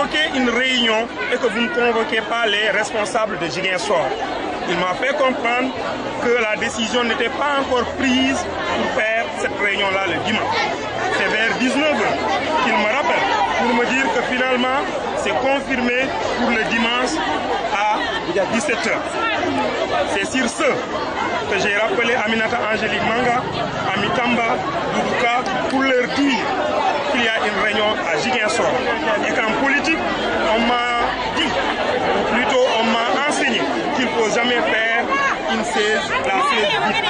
convoquez une réunion et que vous ne convoquez pas les responsables de Ziguinchor. Il m'a fait comprendre que la décision n'était pas encore prise pour faire cette réunion-là le dimanche. C'est vers 19h qu'il me rappelle pour me dire que finalement, c'est confirmé pour le dimanche à 17h. C'est sur ce que j'ai rappelé Aminata Angélique Manga, Amitamba, Doudouka, pour leur dire qu'il y a une réunion à Ziguinchor. Et qu'en politique, on m'a dit, ou plutôt on m'a enseigné qu'il ne faut jamais faire une chaise, la chaise vide.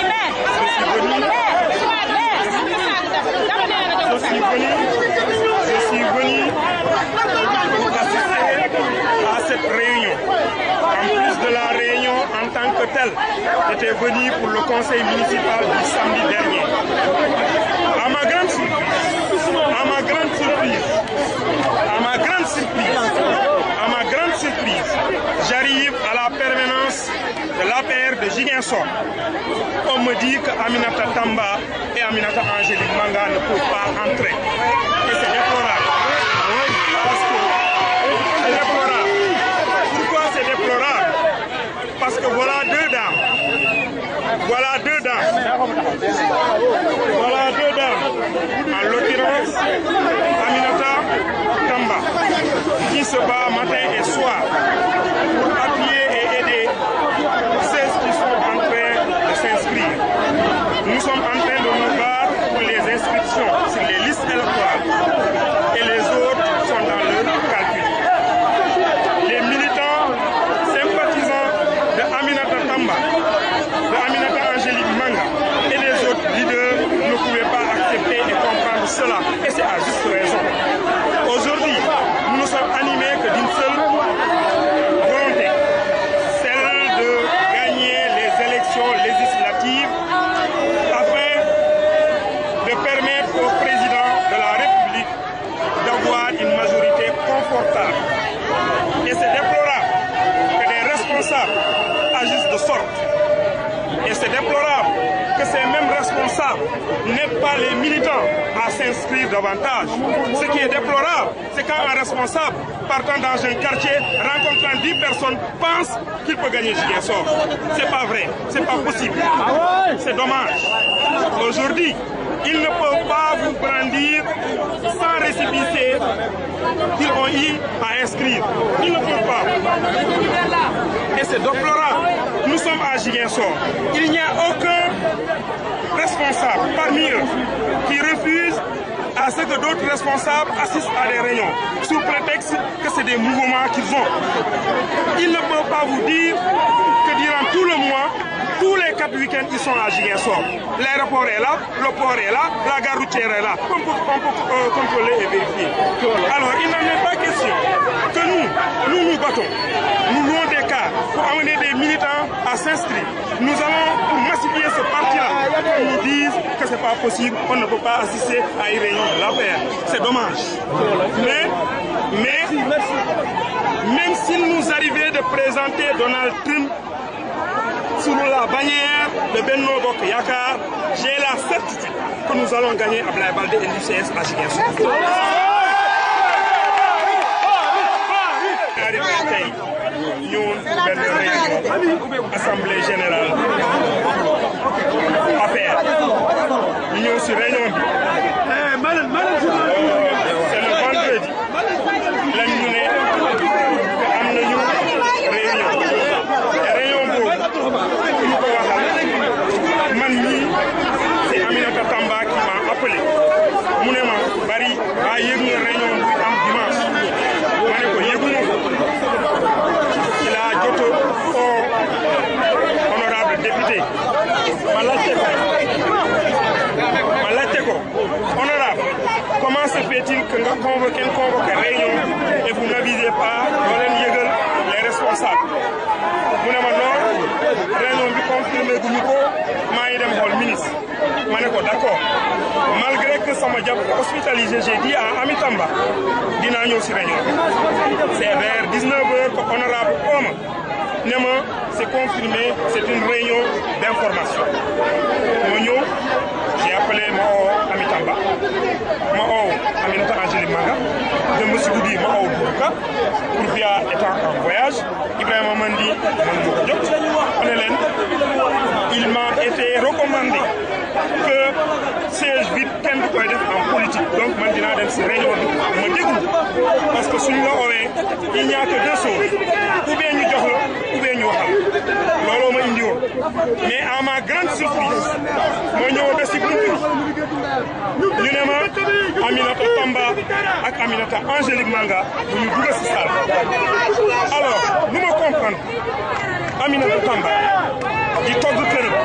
Je suis venu pour assister à cette réunion. En plus de la réunion en tant que telle, j'étais venu pour le conseil municipal du samedi dernier. À ma grande surprise, j'arrive à la permanence de l'APR de Ziguinchor. On me dit que Aminata Tamba et Aminata Angélique Manga ne peuvent pas entrer. Et c'est déplorable. C'est déplorable. Pourquoi c'est déplorable? Parce que voilà deux dames. En l'occurrence, Aminata Tamba, qui se bat matin et soir pour appuyer et aider ceux qui sont en train de s'inscrire. Nous sommes en train de nous battre pour les inscriptions sur les listes électorales et les autres sont dans leur calcul. Les militants sympathisants de Aminata Tamba, de Aminata Angélique Manga et les autres leaders ne pouvaient pas accepter et comprendre cela. Et c'est à juste raison. Aujourd'hui, nous ne sommes animés que d'une seule volonté, celle de gagner les élections législatives afin de permettre au président de la République d'avoir une majorité confortable. Et c'est déplorable que des responsables agissent de sorte. Et c'est déplorable que ces mêmes responsables n'aident pas les militants à s'inscrire davantage. Ce qui est déplorable, c'est quand un responsable partant dans un quartier, rencontrant 10 personnes, pense qu'il peut gagner Ziguinchor. C'est pas vrai, c'est pas possible. C'est dommage. Aujourd'hui, ils ne peuvent pas vous brandir sans récépissé qu'ils ont eu à inscrire. Ils ne peuvent pas. Et c'est déplorable. Nous sommes à Ziguinchor. Il n'y a aucun responsable parmi eux qui refuse à ce que d'autres responsables assistent à des réunions, sous prétexte que c'est des mouvements qu'ils ont. Ils ne peuvent pas vous dire que durant tout le mois, tous les 4 week-ends, ils sont à Ziguinchor. L'aéroport est là, le port est là, la gare routière est là. On peut contrôler et vérifier. Alors, il n'en est pas question que nous battons. Nous louons des cas pour amener des militants à s'inscrire. Nous allons pour massifier ce parti-là. On nous dise que ce n'est pas possible, on ne peut pas assister à une réunion de l'APR. C'est dommage. Mais même s'il nous arrivait de présenter Donald Trump sous la bannière de Benno Bokk Yakaar, j'ai la certitude que nous allons gagner Abdoulaye Baldé et l'UCS à Ziguinchor. Assemblée générale APR. Nous sommes réunion. C'est le vendredi. La réunion. C'est Aminata Tamba qui m'a appelé. Bari, réunion dimanche. Il a dit au honorable député, honorable, comment se fait-il que nous convoquons une réunion et vous n'avisez pas les responsables? Vous n'avez pas réunion confirmée le ministre. D'accord. Malgré que ça m'a hospitalisé, j'ai dit à Amitamba, c'est vers 19h que l'honorable homme, c'est confirmé, c'est une réunion d'information. J'ai appelé Amitamba, Aminata Angélique Manga, de M. Goudi, Doudouka, il m'a été recommandé que siège vide kenn du koy def en politique donc man dinaa dem si réunion bi ma déglu parce que suñu la oowee il n'y a que deux choses ou bien ñu jox la ou bien ñu waxal looloo ma indi woon mais à ma grande surprise moo ñëw ba si buntu ñu ne ma Aminata Tamba ak Aminata Angélique Manga bu ñu dugg si salle alors nu ma comprendre Aminata Tamba di togg këram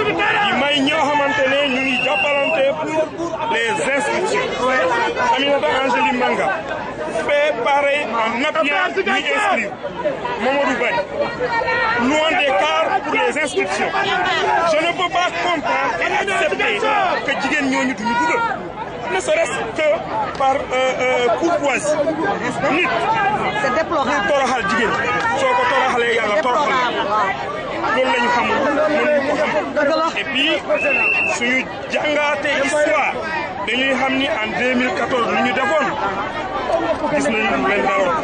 di may ñoo xamante ne ñu ngi jàppalante pour les inscriptions Aminata Angélique Manga fait pareil en appuyant ñuy inscrire Mamadou Baye loin des cars pour les inscriptions je ne peux pas comprendre et accepter que jigéen ñooñu duñu dugal ne serait-ce que par courtoisie nit c'est déplorable toroxal jigéen soo ko toroxalee yàlla toroxal loolu la ñu xamul mënuñu ko xam et puis suñu jàngaatee histoire dañuy xam ni en 2014 lu ñu defoon gis nañu leen daloon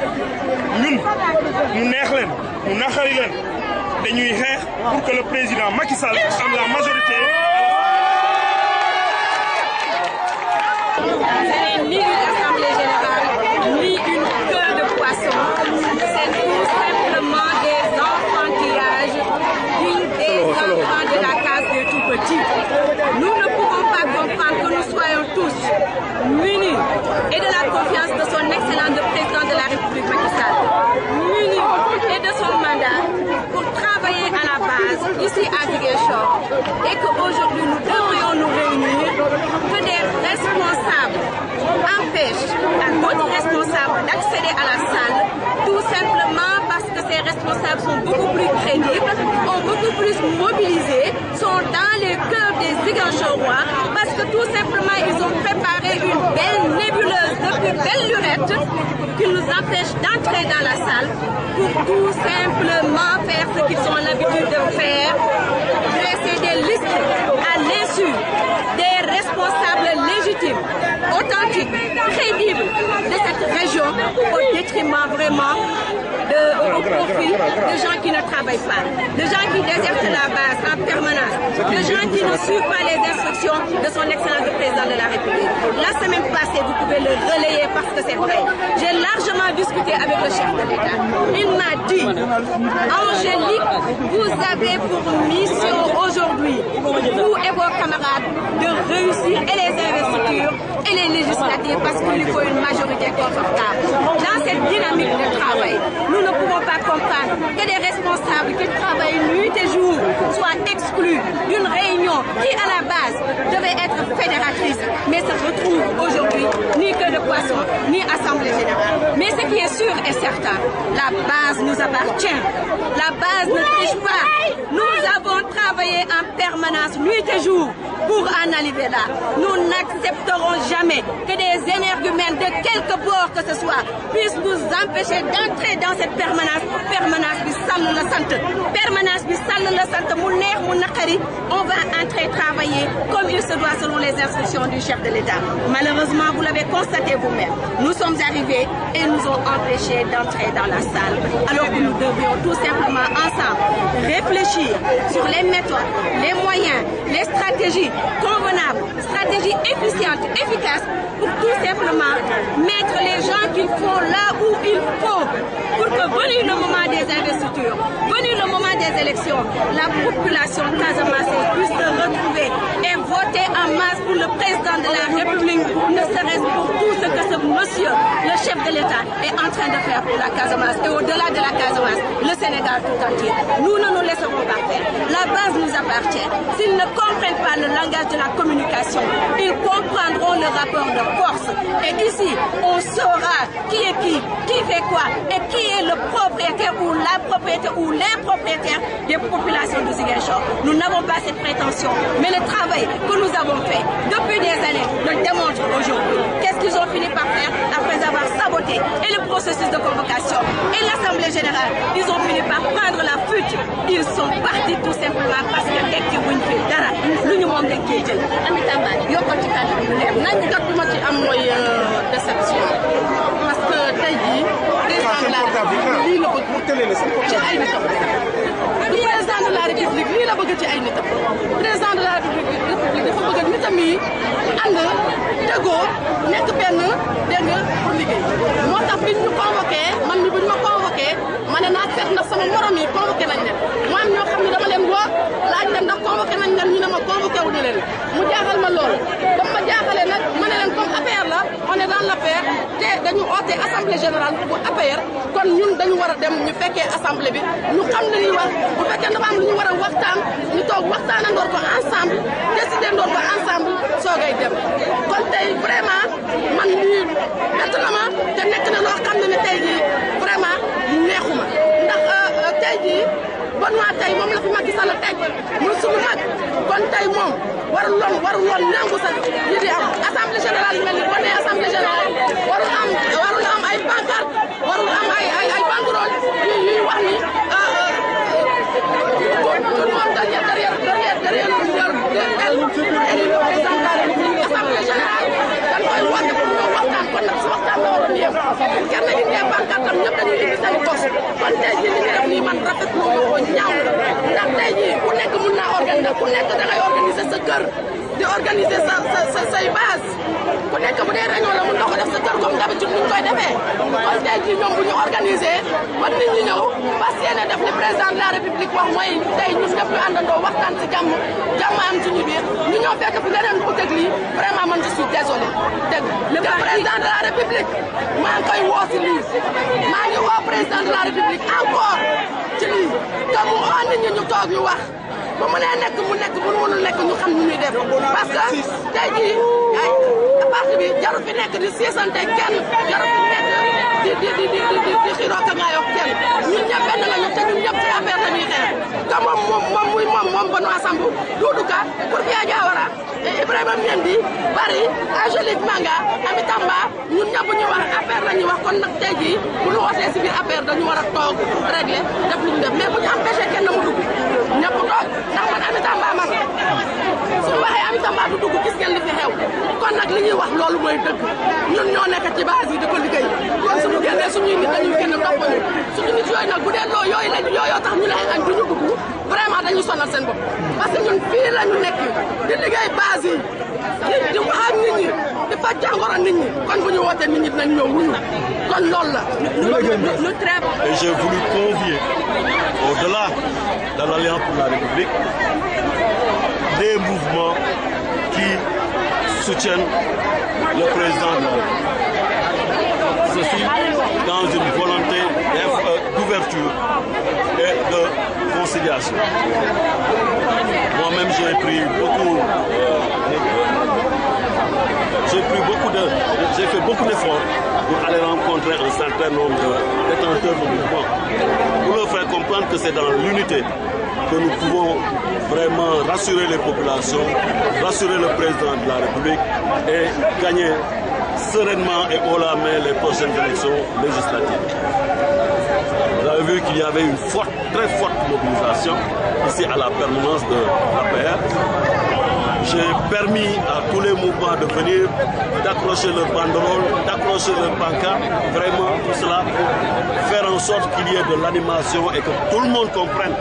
ñun mu neex leen mu naxari leen dañuy xeex pour que le président Macky Sall am la majorité. Ce n'est ni une assemblée générale, ni une queue de poisson. C'est tout simplement des enfantillages des enfants de la case des tout-petits. Nous ne pouvons pas comprendre que nous soyons tous munis et de la confiance de son excellent président de la République Macky Sall, munis et de son mandat pour travailler à la base ici à Ziguinchor et qu'aujourd'hui nous devrions nous réunir, que des responsables empêchent à d'autres responsables d'accéder à la salle, tout simplement parce que ces responsables sont beaucoup plus crédibles, ont beaucoup plus mobilisés, sont dans les cœurs des Ziguinchorois, parce que tout simplement ils ont préparé une belle nébuleuse depuis belle lurette qui nous empêche d'entrer dans la salle pour tout simplement faire ce qu'ils ont l'habitude de faire, dresser des listes à l'insu des responsables légitimes, authentiques, crédibles de cette région au détriment vraiment au profit de gens qui ne travaillent pas, de gens qui désertent la base en permanence, de gens qui ne suivent pas les instructions de son excellence le président de la République. La semaine passée, vous pouvez le relayer parce que c'est vrai. J'ai largement discuté avec le chef de l'État. Il m'a dit, Angélique, vous avez pour mission aujourd'hui, vous et vos camarades, de réussir et les investitures et les législatives parce qu'il lui faut une majorité confortable. Dans cette dynamique de travail, nous ne pouvons pas comprendre que des responsables qui travaillent nuit et jour soient exclus d'une réunion qui, à la base, devait être fédératrice, mais se retrouve aujourd'hui ni queue de poisson, ni assemblée générale. Mais ce qui est sûr et certain, la base nous appartient. La base ne triche pas. Nous avons travaillé en permanence, nuit et jour, pour en arriver là. Nous n'accepterons jamais que des énergumènes de quelque bord que ce soit puissent nous empêcher d'entrer dans cette permanence. Permanence bi sàll la sant. Permanence bi sàll la sant mu neex mu naqari. On va entrer travailler comme il se doit selon les instructions du chef de l'État. Malheureusement, vous l'avez constaté vous-même. Nous sommes arrivés et nous ont empêchés d'entrer dans la salle. Alors que nous devions tout simplement ensemble réfléchir sur les méthodes, les moyens, les stratégies convenables, stratégies efficientes, efficaces pour tout simplement mettre les gens qu'il faut là où il faut pour que venu le moment des investitures, venu le moment des élections, la population casamançaise puisse se retrouver et voter en masse pour le président de la République, ne serait-ce pour tout ce que ce monsieur, le chef de l'État, est en train de faire pour la Casamance et au-delà de la Casamance, le Sénégal tout entier. Nous ne nous laisserons pas faire. La base nous appartient. S'ils ne comprennent pas le langage de la communication, ils comprendront le rapport de force. Et ici, on saura qui est qui fait quoi et qui est le propriétaire ou la propriétaire ou les propriétaires des populations de Ziguinchor. Nous n'avons pas cette prétention, mais le travail que nous avons fait depuis des années le démontre aujourd'hui. Qu'est-ce qu'ils ont fini par faire après avoir saboté et le processus de convocation et l'Assemblée générale? Ils ont fini par prendre la fuite. Ils sont partis tout simplement parce que dès qu'ils ont fait dara, l'union monde est qui est Ami Tamba, yokkal ci cadre bi leer nañ jot ma ci am mooy déception parce que tey jii président de la République lii la bëgg ci ay la bëgg ci ay nitam président de la république dafa bëgg nitam yi ànd déggoo nekk benn dégg nga pour liggéey moo tax biñ ñu convoqué man mi buñ ma convoqué ma ne naa seet ndax sama morom yi convoqué nañ leen mu am ñoo xam ne dama leen woo laaj leen ndax convoqué nañ leen ñu ne ma convoqué wu ñu leen mu jaaxal ma loolu comme ma jaaxalee nag ma ne leen comme APR la on est dans l'APR te dañu oote assemblée générale bu APR kon ñun dañu war a dem ñu fekkee assemblée bi ñu xam li ñuy wax bu fekkee dafa am lu ñu war a waxtaan ñu toog waxtaanandoor ko ensemble décider ndoor ko ensemble soogay dem kon tey vraiment man lii bett na ma te nekk na loo xam ne tey jii vraiment neexuma ndax tey jii Benoît tey moom la fi Macky Sall teg muy suñu mag kon tey moom warul woon nangu sax yi di am assemblée générale yu mel ni boo nee assemblée générale warul am ay pancarte warul am ay banderole yuy wax ni tout le monde derrière assemblée générale dañ koy woote pour ñu waxtaan kon nag si waxtaan la waroon yem kenn indee pancarte am ñëpp dañuy indi seen bos kon tey jii li ñu def nii man rafetlu ma ko ñaaw ndax tey jii ku nekk mun naa organiser ku nekk da ngay organiser sa kër di organiser say base ku nekk bu dee réunion la mun nga ko def sa kër comme d'habitude ni ñu koy defee kon tey jii ñoom bu ñu organiser ba nit ñi ñëw parce que yéen a def li président de la république wax mooy tey ñun ñëpp ñu àndandoo waxtaan ci jàmm am ci ñu biir ñu ñëw fekk fi leneen bu teg lii vraiment man je suis désolé dégg le président de la république maa ngi koy woo si lii maa ngi woo président de la république encore ci lii que mu oo nit ñi ñu toog ñu wax bu mënee nekk mu nekk bu mënul nekk ñu xam ni ñuy def parce que tey jii ay parti bi jaru fi nekk di siisante kenn jaru fi nekk di xiroo ka ngaayoo kenn ñun ñëpp benn la ñu te ñun ñëpp ci affaire la ñuy xeex que moom Benoît Sambou Doudou Ka pour Biya Diawara Ibrahima Mendy Bari Angélique Manga Ami Tamba ñun ñëpp ñu wax affaire la ñuy wax kon nag tey jii bu ñu wootee si biir affaire dañu war a toog régler def lu ñu def mais bu ñu empêché kenn mu dugg ñëpp toog ndax man Ami Tamba man suñu waxee Ami Tamba du dugg gis ngeen li fi xew kon nag li ñuy wax loolu mooy dëgg ñun ñoo nekk ci base yi di ko liggéey kon suñu génnee suñuy nit dañuy génn topp ñu suñu nit yooyu nag bu dee loo yooyu tax ñu lay añ du ñu dugg vraiment dañuy sonal seen bopp parce que ñun fii la ñu nekk di liggéey base yi di wax ak nit ñi di faj jàngoro nit ñi kon bu ñu wootee nit ñi dinañ ñëw wuñu kon loolu la ñu très. Et j'ai voulu convier au-delà de l'Alliance pour la République des mouvements qui soutiennent le président de la République. Ceci dans une volonté d'ouverture et de conciliation. Moi-même, j'ai fait beaucoup d'efforts pour aller rencontrer un certain nombre de détenteurs de mouvement, pour leur faire comprendre que c'est dans l'unité que nous pouvons vraiment rassurer les populations, rassurer le président de la République et gagner sereinement et haut la main les prochaines élections législatives. Vous avez vu qu'il y avait une très forte mobilisation ici à la permanence de l'APR. J'ai permis à tous les mouvements de venir, d'accrocher leur banderole, d'accrocher leur pancarte, vraiment tout cela pour faire en sorte qu'il y ait de l'animation et que tout le monde comprenne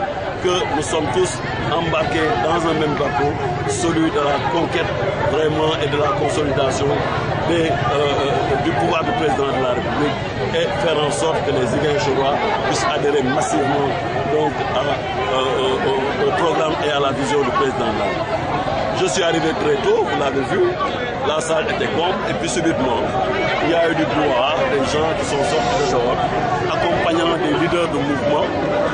que nous sommes tous embarqués dans un même bateau, celui de la conquête vraiment et de la consolidation du pouvoir du président de la République et faire en sorte que les Ziguinchorois puissent adhérer massivement donc, au programme et à la vision du président de la République. Je suis arrivé très tôt, vous l'avez vu, la salle était comble et puis subitement, il y a eu du brouhaha, des gens qui sont sortis de dehors, accompagnant des leaders de mouvement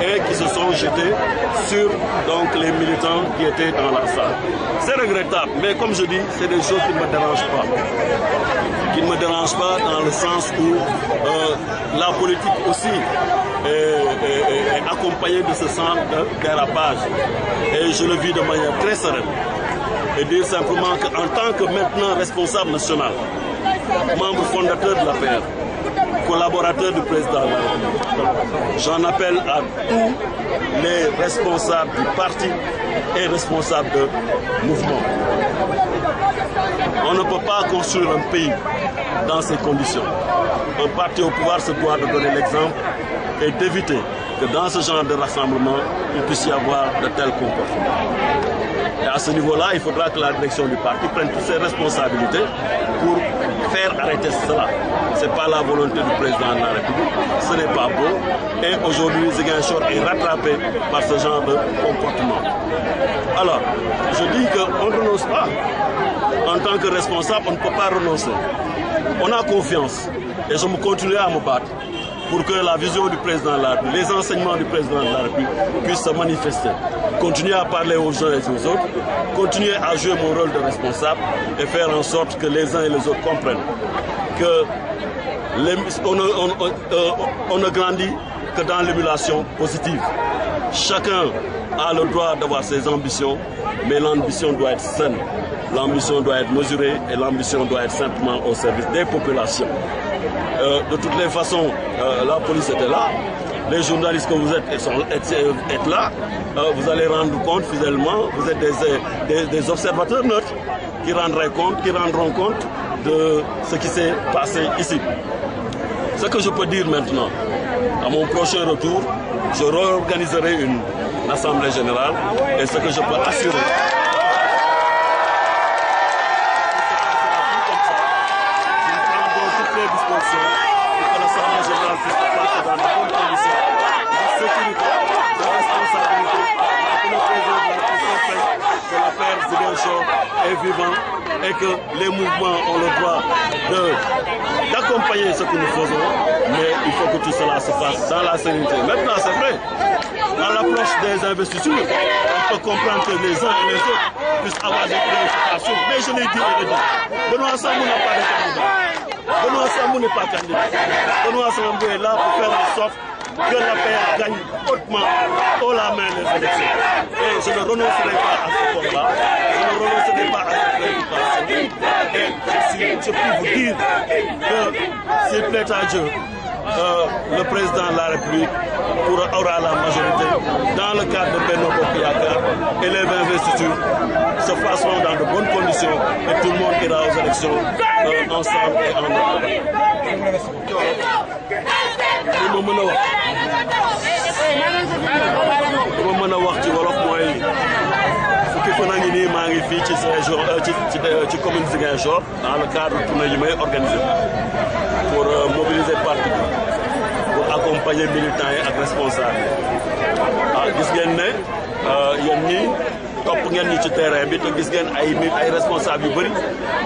et qui se sont jetés sur donc, les militants qui étaient dans la salle. C'est regrettable, mais comme je dis, c'est des choses qui ne me dérangent pas. Qui ne me dérangent pas dans le sens où la politique aussi est accompagnée de ce sens de dérapage. Et je le vis de manière très sereine. Et dire simplement qu'en tant que maintenant responsable national, membre fondateur de l'APR, collaborateur du président de la République, j'en appelle à tous les responsables du parti et responsables de mouvement On ne peut pas construire un pays dans ces conditions. Un parti au pouvoir se doit de donner l'exemple et d'éviter que dans ce genre de rassemblement, il puisse y avoir de tels comportements. Et à ce niveau-là, il faudra que la direction du parti prenne toutes ses responsabilités pour faire arrêter cela. Ce n'est pas la volonté du président de la République, ce n'est pas beau. Et aujourd'hui, Ziguinchor est rattrapé par ce genre de comportement. Alors, je dis qu'on ne renonce pas. En tant que responsable, on ne peut pas renoncer. On a confiance et je me continuerai à me battre pour que la vision du président de la République, les enseignements du président de la République puissent se manifester. Continuer à parler aux uns et aux autres, continuer à jouer mon rôle de responsable et faire en sorte que les uns et les autres comprennent que on ne grandit que dans l'émulation positive. Chacun a le droit d'avoir ses ambitions, mais l'ambition doit être saine, l'ambition doit être mesurée et l'ambition doit être simplement au service des populations. De toutes les façons, la police était là, les journalistes que vous êtes là, vous allez rendre compte fidèlement, vous êtes des observateurs neutres qui rendront compte de ce qui s'est passé ici. Ce que je peux dire maintenant, à mon prochain retour, je réorganiserai une assemblée générale et ce que je peux assurer. Est vivant et que les mouvements ont le droit d'accompagner ce que nous faisons, mais il faut que tout cela se fasse dans la sérénité. Maintenant, c'est vrai, à l'approche des investitures, on peut comprendre que les uns et les autres puissent avoir des préoccupations, mais je l'ai dit et redit, Benoît Sambou n'a pas de candidat. Benoît Sambou n'est pas candidat. Benoît Sambou est là pour faire en sorte que la paix gagne hautement haut la main les élections. Et je ne renoncerai pas à ce combat, je ne renoncerai pas à cette préoccupation. Et je puis vous dire que s'il plaît à Dieu, le président de la République aura la majorité dans le cadre de Benno Bokk Yakaar et les investitures se passeront dans de bonnes conditions et tout le monde ira aux élections ensemble et en accord. li ma mën a wax ci wolof mooy fukki fan a ngi nii maa ngi fii ci région ci commune Ziguinchor dans le cadre tournée yi may organiser pour mobiliser parti pour accompagner militants yi ak responsables yi gis ngeen ne yéen ñi topp ngeen ñi ci terrain bi te gis ngeen ay responsables yu bëri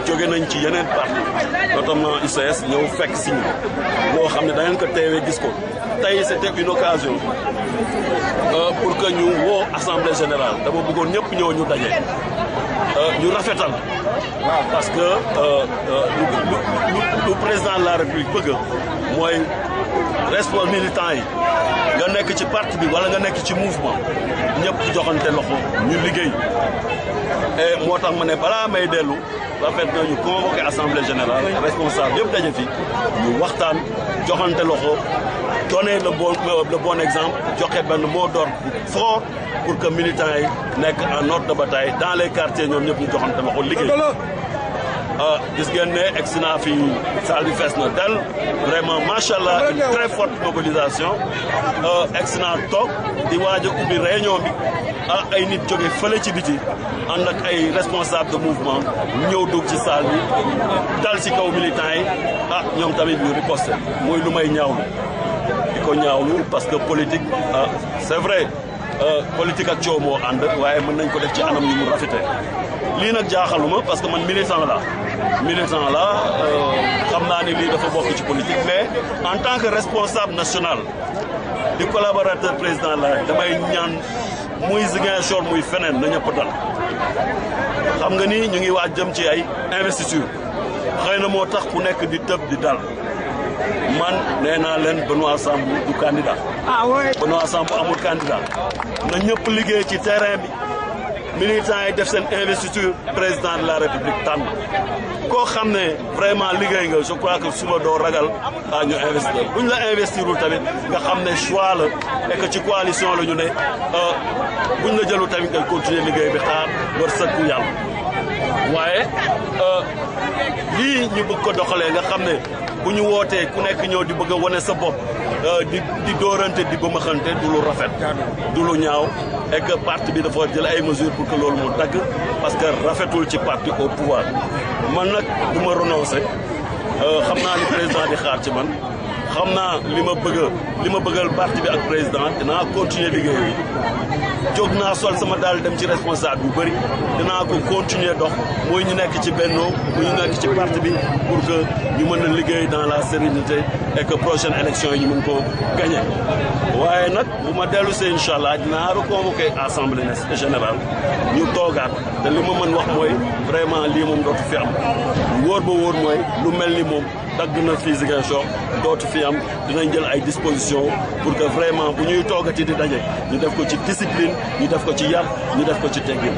jóge nañ ci yeneen parti notamment UCS ñëw fekk si ñu loo xam ne da ngeen ko teewee gis ko tey c'était une occasion pour que ñu woo assemblée générale dama bëggoon ñëpp ñëw ñu daje ñu rafetal parce que lu président de la République bëgg mooy responsable militant yi nga nekk ci parti bi wala nga nekk ci mouvement ñëpp joxante loxo ñu liggéey et moo tax ma ne balaa may dellu rafet na ñu convoqué assemblée générale responsable yëpp daje fi ñu waxtaan joxante loxo donner le bon exemple joxe benn mot d'ordre fort pour que militants yi nekk en ordre de bataille dans les quartiers ñoom ñëpp ñu joxante loxo liggéey. gis ngeen ne egsi naa fi salle bi fees na del vraiment macha allah une très forte mobilisation egsi naa toog di waaj a ubbi réunion bi ay nit jóge fële ci biti ànd ak ay responsable de mouvement ñëw dugg ci salle bi dal ci kaw militants yi ñoom tamit ñu riposte muy lu may ñaawlu di ko ñaawlu parce que politique c'est vrai politique ak coow moo ànd waaye mën nañ ko def ci anam yu mu rafete lii nag jaaxaluma parce que man militant la xam naa ni lii dafa bokk ci politique mais en tant que responsable national di collaborateur président la damay ñaan muy Ziguinchor muy feneen na ñëpp dal xam nga ni ñu ngi waaj jëm ci ay investiture xëy na moo tax ku nekk di tëb di dal man nee naa leen Benoît Sambou du candidat Benoît Sambou amul candidat na ñëpp liggéey ci terrain bi militants yi def seen investiture président de la République tànn koo xam ne vraiment liggéey nga je crois que suba doo ragal ñu investir buñ la investirul tamit nga xam ne choix la et que ci coalition la ñu ne buñ la jëlu tamit nga continuer liggéey bi xaar wërsëgu yàlla waaye lii ñu bëgg ko doxalee nga xam ne bu ñu wootee ku nekk ñëw di bëgg a wane sa bopp di dóorante di ba maxante du lu rafet du lu ñaaw et que parti bi dafa jël ay mesures pour que loolu mu dagg parce que rafetul ci parti au pouvoir man nag du ma renoncer xam naa li président di xaar ci man xam naa li ma bëggal parti bi ak président dinaa continuer liggéey bi jóg naa sol sama daal dem ci responsable yu bëri dinaa ko continuer dox mooy ñu nekk ci bennoo muy ñu nekk ci parti bi pour que ñu mën a liggéey dans la sérénité et que prochaine élection yi ñu mën koo gagner waaye nag bu ma dellu see incha allah dinaa reconvoquer assemblée générale ñu toogaat te li ma mën wax mooy vraiment lii moom dootu fi am wóor ba wóor mooy lu mel ni moom dagg na fii Ziguinchor dootu fi am dinañ jël ay dispositions pour que vraiment bu ñuy toogati di daje ñu def ko ci discipline ñu def ko ci yar ñu def ko ci teggin